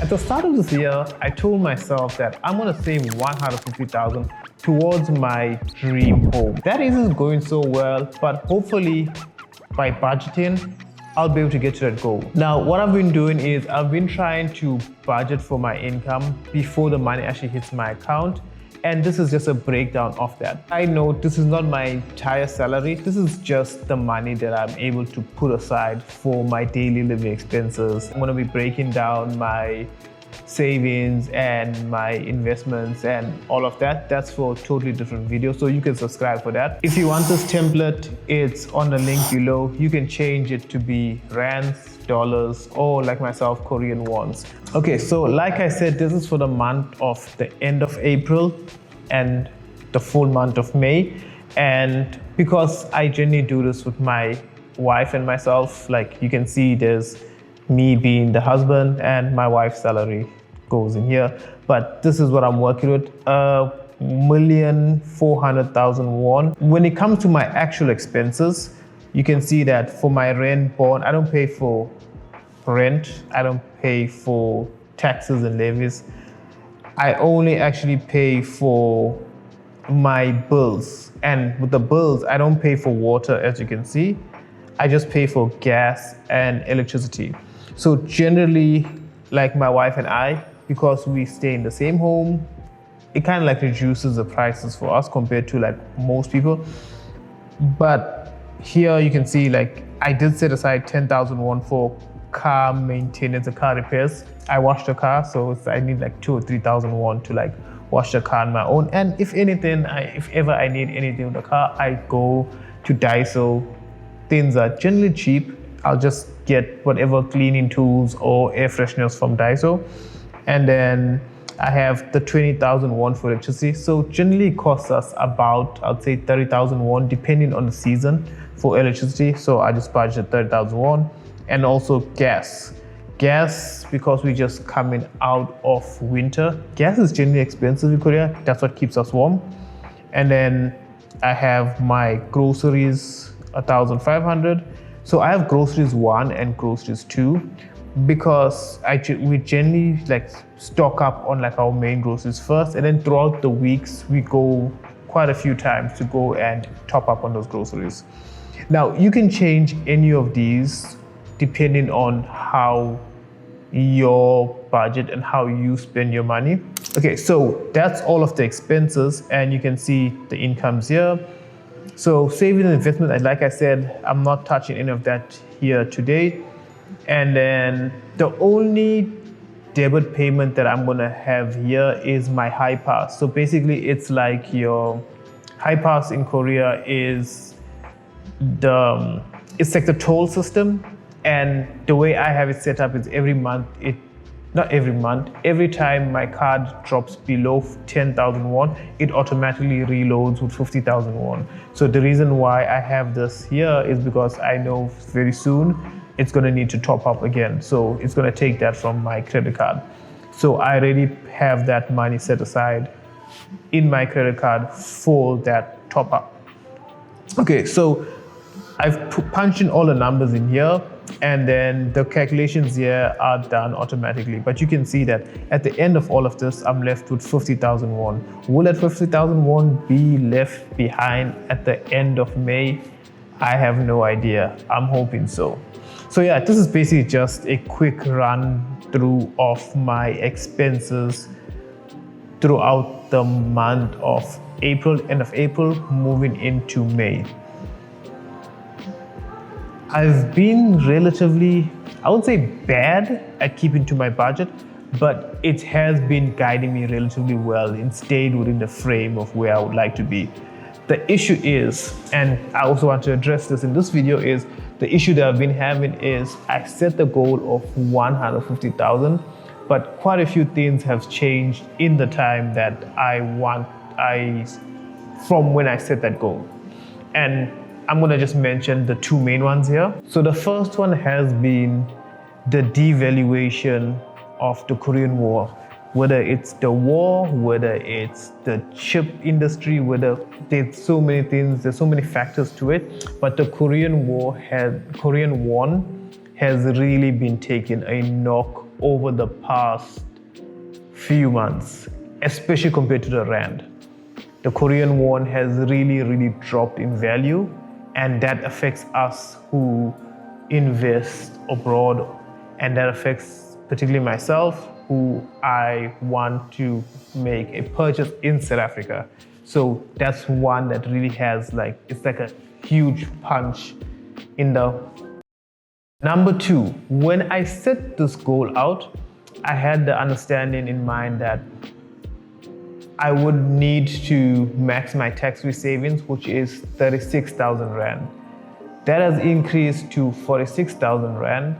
At the start of this year, I told myself that I'm gonna save 150,000 towards my dream home. That isn't going so well, but hopefully by budgeting, I'll be able to get to that goal. Now, what I've been doing is I've been trying to budget for my income before the money actually hits my account. And this is just a breakdown of that. I know this is not my entire salary. This is just the money that I'm able to put aside for my daily living expenses. I'm gonna be breaking down my savings and my investments and all of that. That's for a totally different video, so you can subscribe for that. If you want this template, it's on the link below. You can change it to be rands, dollars, or like myself, Korean wons. Okay, so like I said, this is for the month of the end of April and the full month of May. And because I generally do this with my wife and myself, like you can see there's me being the husband and my wife's salary goes in here. But this is what I'm working with, 1,400,000 won. When it comes to my actual expenses, you can see that for my rent bond, I don't pay for rent, I don't pay for taxes and levies. I only actually pay for my bills. And with the bills, I don't pay for water, as you can see. I just pay for gas and electricity. So generally, like my wife and I, because we stay in the same home, it kind of like reduces the prices for us compared to like most people. But here you can see like I did set aside 10,000 won for car maintenance and car repairs. I washed the car, so I need like 2,000 or 3,000 won to like wash the car on my own. And if anything, if ever I need anything with the car, I go to Daiso. Things are generally cheap. I'll just get whatever cleaning tools or air fresheners from Daiso. And then I have the 20,000 won for electricity. So generally it costs us about, I'd say 30,000 won, depending on the season for electricity. So I just budgeted 30,000 won. And also gas. Gas, because we just coming out of winter. Gas is generally expensive in Korea. That's what keeps us warm. And then I have my groceries, 1,500. So I have groceries 1 and groceries 2 because we generally like stock up on like our main groceries first, and then throughout the weeks we go quite a few times to go and top up on those groceries. Now you can change any of these depending on how your budget and how you spend your money. Okay, so that's all of the expenses, and you can see the incomes here. So saving and investment, and like I said, I'm not touching any of that here today. And then the only debit payment that I'm gonna have here is my high pass. So basically it's like your high pass in Korea is it's like the toll system. And the way I have it set up is every time my card drops below 10,000 won, it automatically reloads with 50,000 won. So the reason why I have this here is because I know very soon it's gonna need to top up again. So it's gonna take that from my credit card. So I already have that money set aside in my credit card for that top up. Okay, so I've punched in all the numbers in here, and then the calculations here are done automatically. But you can see that at the end of all of this, I'm left with 50,000 won. Will that 50,000 won be left behind at the end of May? I have no idea. I'm hoping so. So yeah, this is basically just a quick run through of my expenses throughout the month of April, end of April, moving into May. I've been relatively, I would say bad at keeping to my budget, but it has been guiding me relatively well and stayed within the frame of where I would like to be. The issue is, and I also want to address this in this video, is the issue that I've been having is I set the goal of 150,000, but quite a few things have changed in the time that from when I set that goal. And I'm gonna just mention the two main ones here. So the first one has been the devaluation of the Korean War. Whether it's the war, whether it's the chip industry, whether there's so many things, there's so many factors to it. But the Korean won has really been taking a knock over the past few months, especially compared to the rand. The Korean won has really dropped in value, and that affects us who invest abroad, and that affects particularly myself, who I want to make a purchase in South Africa. So that's one that really has it's like a huge punch in the. Number two, when I set this goal out, I had the understanding in mind that I would need to max my tax-free savings, which is 36,000 Rand. That has increased to 46,000 Rand.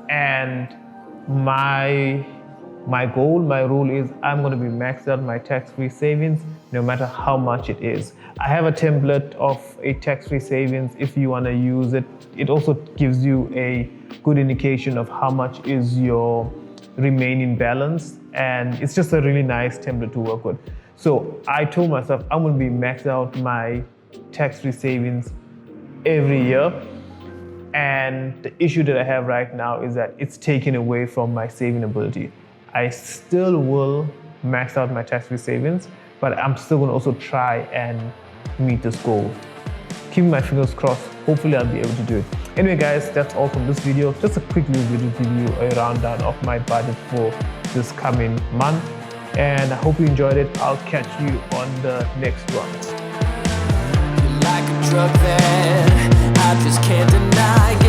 And my goal, my rule is I'm going to be maxed out my tax-free savings no matter how much it is. I have a template of a tax-free savings if you want to use it. It also gives you a good indication of how much is your remaining balance, and it's just a really nice template to work with. So I told myself I'm going to be maxed out my tax-free savings every year, and the issue that I have right now is that it's taken away from my saving ability. I still will max out my tax-free savings, but I'm still going to also try and meet this goal. Keeping my fingers crossed, hopefully I'll be able to do it. Anyway guys, that's all from this video. Just a quick little video to give you a rundown of my budget for this coming month. And I hope you enjoyed it. I'll catch you on the next one. Like a drug that I just can't deny.